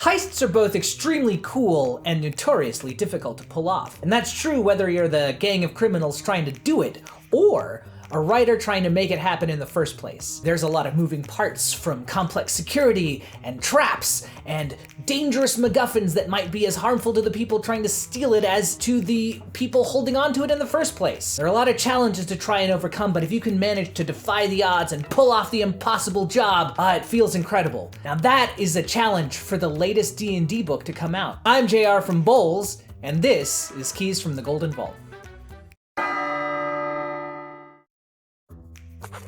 Heists are both extremely cool and notoriously difficult to pull off. And that's true whether you're the gang of criminals trying to do it, or a writer trying to make it happen in the first place. There's a lot of moving parts, from complex security and traps and dangerous MacGuffins that might be as harmful to the people trying to steal it as to the people holding on to it in the first place. There are a lot of challenges to try and overcome, but if you can manage to defy the odds and pull off the impossible job, it feels incredible. Now that is a challenge for the latest D&D book to come out. I'm JR from Bowles, and this is Keys from the Golden Vault.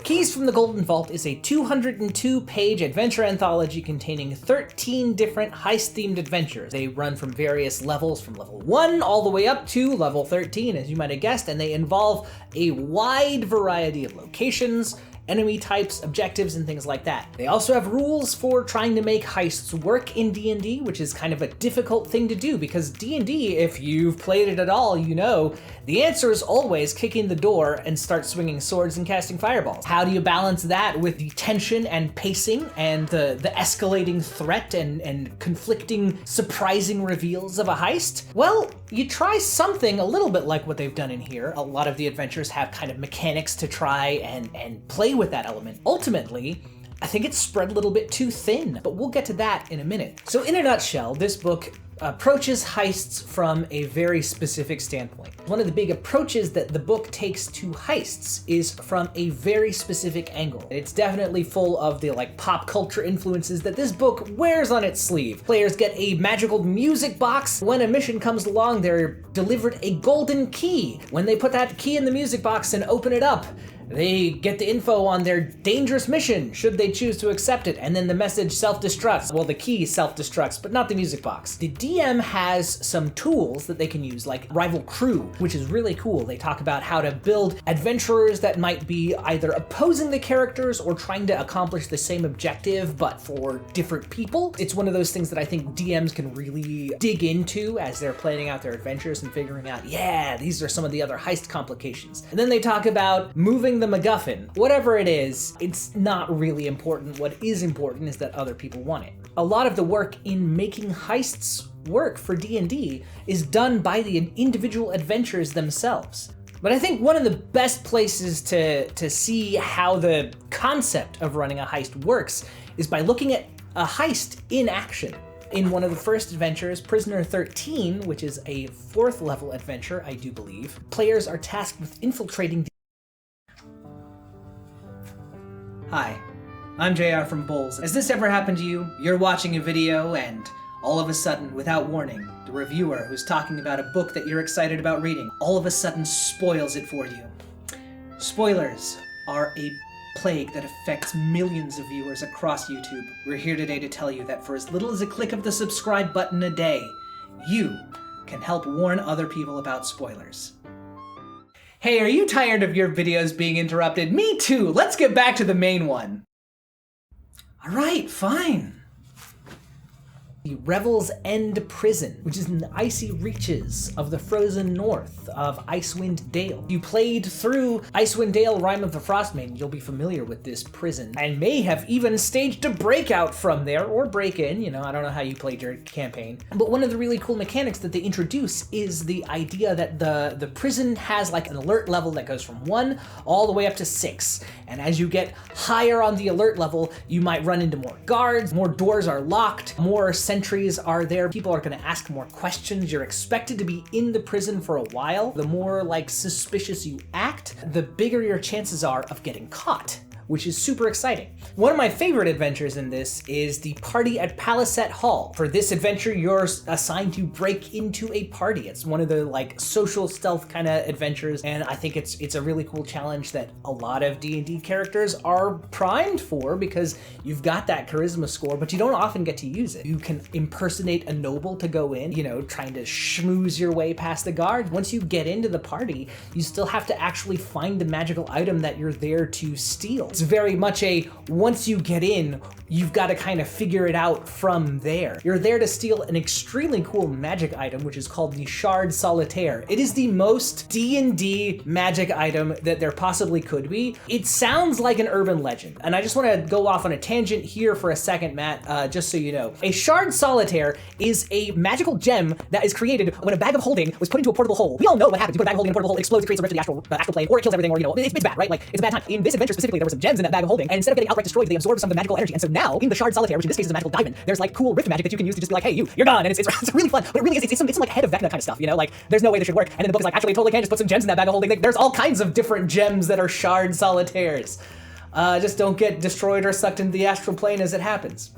Keys from the Golden Vault is a 202-page adventure anthology containing 13 different heist-themed adventures. They run from various levels, from level 1 all the way up to level 13, as you might have guessed, and they involve a wide variety of locations, enemy types, objectives, and things like that. They also have rules for trying to make heists work in D&D, which is kind of a difficult thing to do because D&D, if you've played it at all, you know, the answer is always kick in the door and start swinging swords and casting fireballs. How do you balance that with the tension and pacing and the escalating threat and conflicting, surprising reveals of a heist? Well, you try something a little bit like what they've done in here. A lot of the adventures have kind of mechanics to try and play with that element. Ultimately, I think it's spread a little bit too thin, but we'll get to that in a minute. So in a nutshell, this book approaches heists from a very specific standpoint. One of the big approaches that the book takes to heists is from a very specific angle. It's definitely full of the pop culture influences that this book wears on its sleeve. Players get a magical music box. When a mission comes along, they're delivered a golden key. When they put that key in the music box and open it up, they get the info on their dangerous mission, should they choose to accept it, and then the message self-destructs. Well, the key self-destructs, but not the music box. The DM has some tools that they can use, like Rival Crew, which is really cool. They talk about how to build adventurers that might be either opposing the characters or trying to accomplish the same objective, but for different people. It's one of those things that I think DMs can really dig into as they're planning out their adventures and figuring out, yeah, these are some of the other heist complications. And then they talk about moving the MacGuffin. Whatever it is, it's not really important. What is important is that other people want it. A lot of the work in making heists work for D&D is done by the individual adventures themselves. But I think one of the best places to see how the concept of running a heist works is by looking at a heist in action. In one of the first adventures, Prisoner 13, which is a 4th level adventure, I do believe, players are tasked with infiltrating. Hi, I'm JR from Bowles. Has this ever happened to you? You're watching a video and all of a sudden, without warning, the reviewer who's talking about a book that you're excited about reading, all of a sudden spoils it for you. Spoilers are a plague that affects millions of viewers across YouTube. We're here today to tell you that for as little as a click of the subscribe button a day, you can help warn other people about spoilers. Hey, are you tired of your videos being interrupted? Me too! Let's get back to the main one. Alright, fine. The Revel's End Prison, which is in the icy reaches of the frozen north of Icewind Dale. If you played through Icewind Dale Rime of the Frostmaiden, you'll be familiar with this prison, and may have even staged a breakout from there, or break-in, I don't know how you played your campaign. But one of the really cool mechanics that they introduce is the idea that the prison has an alert level that goes from 1 all the way up to 6. And as you get higher on the alert level, you might run into more guards, more doors are locked, more sentries are there, people are going to ask more questions, you're expected to be in the prison for a while. The more suspicious you act, the bigger your chances are of getting caught, which is super exciting. One of my favorite adventures in this is the party at Palisade Hall. For this adventure, you're assigned to break into a party. It's one of the social stealth kind of adventures, and I think it's a really cool challenge that a lot of D&D characters are primed for because you've got that charisma score, but you don't often get to use it. You can impersonate a noble to go in, trying to schmooze your way past the guards. Once you get into the party, you still have to actually find the magical item that you're there to steal. It's very much a, once you get in, you've got to kind of figure it out from there. You're there to steal an extremely cool magic item, which is called the Shard Solitaire. It is the most D&D magic item that there possibly could be. It sounds like an urban legend, and I just want to go off on a tangent here for a second, Matt, just so you know. A Shard Solitaire is a magical gem that is created when a bag of holding was put into a portable hole. We all know what happens. You put a bag of holding in a portable hole, it explodes, it creates a rift to the astral plane, or it kills everything, or, you know, it's bad, right? Like, it's a bad time. In this adventure specifically, there were some gems in that bag of holding, and instead of getting outright destroyed, they absorbed some of the magical energy. And so now, in the Shard Solitaire, which in this case is a magical diamond, there's like cool rift magic that you can use to just be like, hey, you're gone, and it's really fun. But it really is, it's some like head of Vecna kind of stuff, you know? Like, there's no way this should work. And then the book is like, actually, you totally can just put some gems in that bag of holding. Like, there's all kinds of different gems that are Shard Solitaires. Just don't get destroyed or sucked into the astral plane as it happens.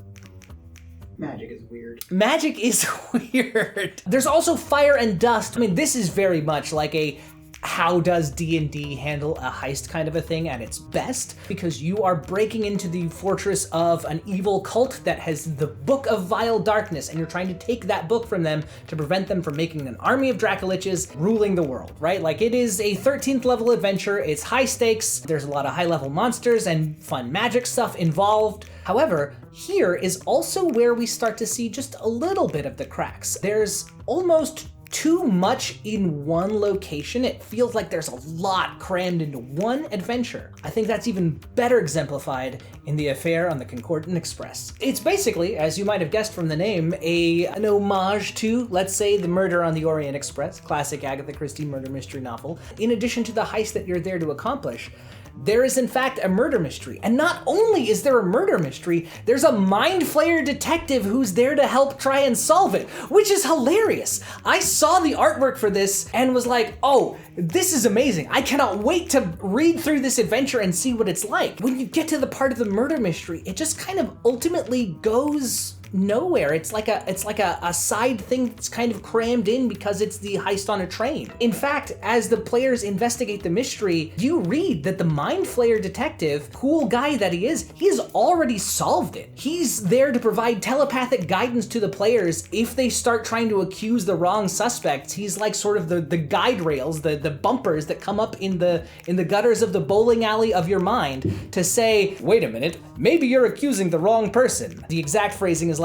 Magic is weird. Magic is weird. There's also Fire and Dust. I mean, this is very much like a how does D&D handle a heist kind of a thing at its best, because you are breaking into the fortress of an evil cult that has the Book of Vile Darkness, and you're trying to take that book from them to prevent them from making an army of Dracoliches ruling the world, right? Like, it is a 13th level adventure, it's high stakes, there's a lot of high level monsters and fun magic stuff involved. However, here is also where we start to see just a little bit of the cracks. There's almost too much in one location. It feels like there's a lot crammed into one adventure. I think that's even better exemplified in the affair on the Concordant Express. It's basically, as you might have guessed from the name, an homage to, let's say, The Murder on the Orient Express, classic Agatha Christie murder mystery novel. In addition to the heist that you're there to accomplish, there is in fact a murder mystery. And not only is there a murder mystery, there's a mind flayer detective who's there to help try and solve it, which is hilarious. I saw the artwork for this and was like, oh, this is amazing. I cannot wait to read through this adventure and see what it's like. When you get to the part of the murder mystery, it just kind of ultimately goes nowhere. It's like a side thing that's kind of crammed in because it's the heist on a train. In fact, as the players investigate the mystery, you read that the mind flayer detective, cool guy that he is, he's already solved it. He's there to provide telepathic guidance to the players if they start trying to accuse the wrong suspects. He's like sort of the guide rails, the bumpers that come up in the gutters of the bowling alley of your mind to say, wait a minute, maybe you're accusing the wrong person. The exact phrasing is like,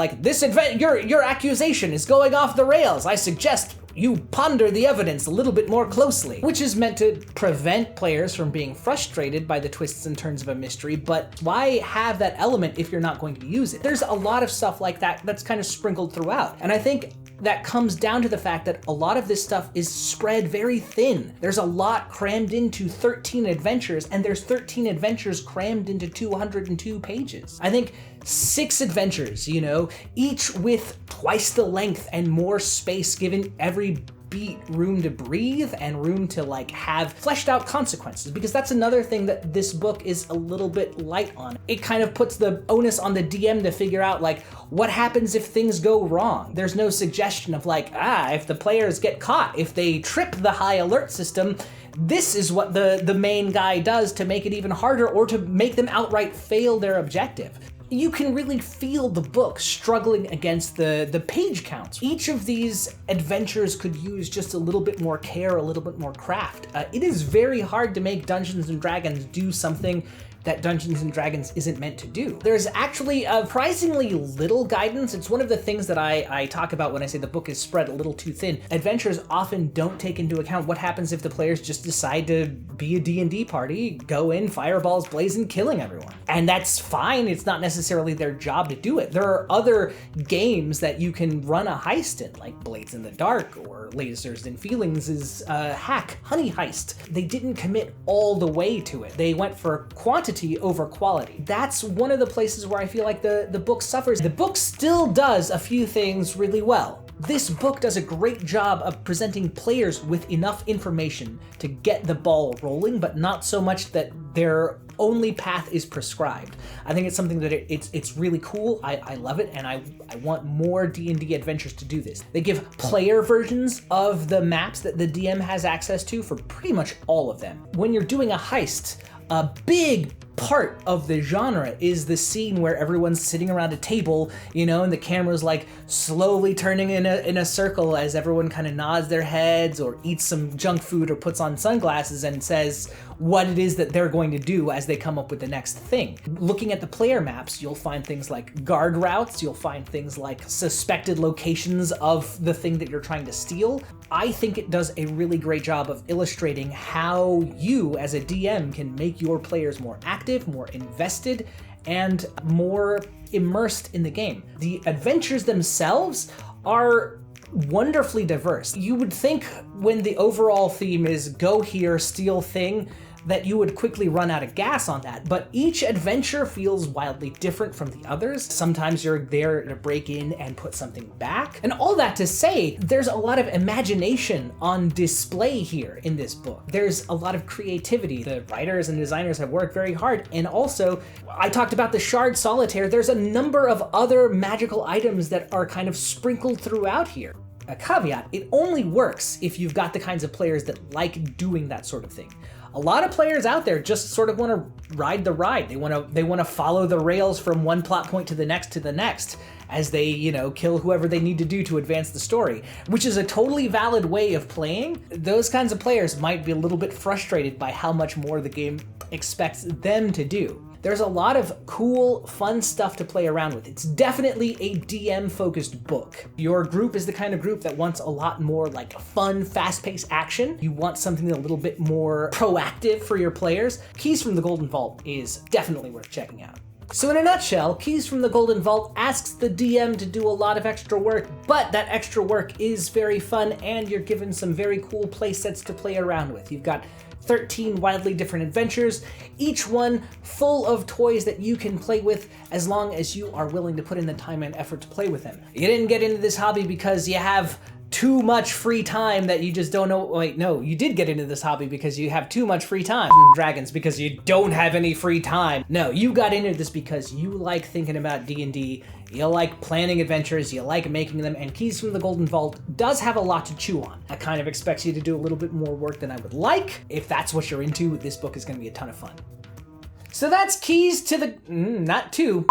your accusation is going off the rails. I suggest you ponder the evidence a little bit more closely, which is meant to prevent players from being frustrated by the twists and turns of a mystery, but why have that element if you're not going to use it? There's a lot of stuff like that that's kind of sprinkled throughout, and I think that comes down to the fact that a lot of this stuff is spread very thin. There's a lot crammed into 13 adventures, and there's 13 adventures crammed into 202 pages. I think 6 adventures, you know, each with twice the length and more space given every beat room to breathe and room to like have fleshed out consequences, because that's another thing that this book is a little bit light on. It kind of puts the onus on the DM to figure out like what happens if things go wrong. There's no suggestion of like, if the players get caught, if they trip the high alert system, this is what the main guy does to make it even harder or to make them outright fail their objective. You can really feel the book struggling against the page counts. Each of these adventures could use just a little bit more care, a little bit more craft. It is very hard to make Dungeons & Dragons do something that Dungeons & Dragons isn't meant to do. There's actually surprisingly little guidance. It's one of the things that I talk about when I say the book is spread a little too thin. Adventures often don't take into account what happens if the players just decide to be a D&D party, go in, fireballs blazing, killing everyone. And that's fine, it's not necessarily their job to do it. There are other games that you can run a heist in, like Blades in the Dark or Lasers and Feelings' hack, Honey Heist. They didn't commit all the way to it. They went for quantity over quality. That's one of the places where I feel like the book suffers. The book still does a few things really well. This book does a great job of presenting players with enough information to get the ball rolling, but not so much that their only path is prescribed. I think it's something that it's really cool. I love it, and I want more D&D adventures to do this. They give player versions of the maps that the DM has access to for pretty much all of them. When you're doing a heist, a big part of the genre is the scene where everyone's sitting around a table, you know, and the camera's like slowly turning in a circle as everyone kind of nods their heads or eats some junk food or puts on sunglasses and says what it is that they're going to do as they come up with the next thing. Looking at the player maps, you'll find things like guard routes, you'll find things like suspected locations of the thing that you're trying to steal. I think it does a really great job of illustrating how you as a DM can make your players more active, more invested, and more immersed in the game. The adventures themselves are wonderfully diverse. You would think when the overall theme is go here, steal thing, that you would quickly run out of gas on that, but each adventure feels wildly different from the others. Sometimes you're there to break in and put something back. And all that to say, there's a lot of imagination on display here in this book. There's a lot of creativity. The writers and designers have worked very hard. And also, I talked about the shard solitaire. There's a number of other magical items that are kind of sprinkled throughout here. A caveat, it only works if you've got the kinds of players that like doing that sort of thing. A lot of players out there just sort of want to ride the ride. They want to follow the rails from one plot point to the next as they, you know, kill whoever they need to do to advance the story, which is a totally valid way of playing. Those kinds of players might be a little bit frustrated by how much more the game expects them to do. There's a lot of cool, fun stuff to play around with. It's definitely a DM-focused book. Your group is the kind of group that wants a lot more like fun, fast-paced action. You want something a little bit more proactive for your players. Keys from the Golden Vault is definitely worth checking out. So in a nutshell, Keys from the Golden Vault asks the DM to do a lot of extra work, but that extra work is very fun and you're given some very cool play sets to play around with. You've got 13 wildly different adventures, each one full of toys that you can play with as long as you are willing to put in the time and effort to play with them. You didn't get into this hobby because you have too much free time that you just don't know. Wait, no, you did get into this hobby because you have too much free time. Dragons, because you don't have any free time. No, you got into this because you like thinking about D&D, you like planning adventures, you like making them, and Keys from the Golden Vault does have a lot to chew on. That kind of expects you to do a little bit more work than I would like. If that's what you're into, this book is going to be a ton of fun. So that's Keys to the...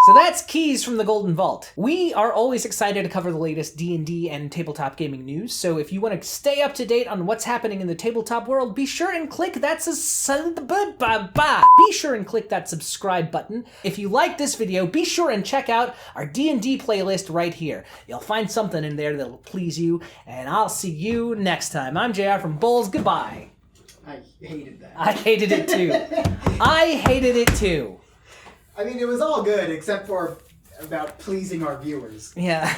So that's Keys from the Golden Vault. We are always excited to cover the latest D&D and tabletop gaming news, so if you want to stay up to date on what's happening in the tabletop world, be sure and click that subscribe button. If you like this video, be sure and check out our D&D playlist right here. You'll find something in there that'll please you, and I'll see you next time. I'm JR from Bowls. Goodbye. I hated that. I hated it too. I hated it too. I mean, it was all good except for about pleasing our viewers. Yeah.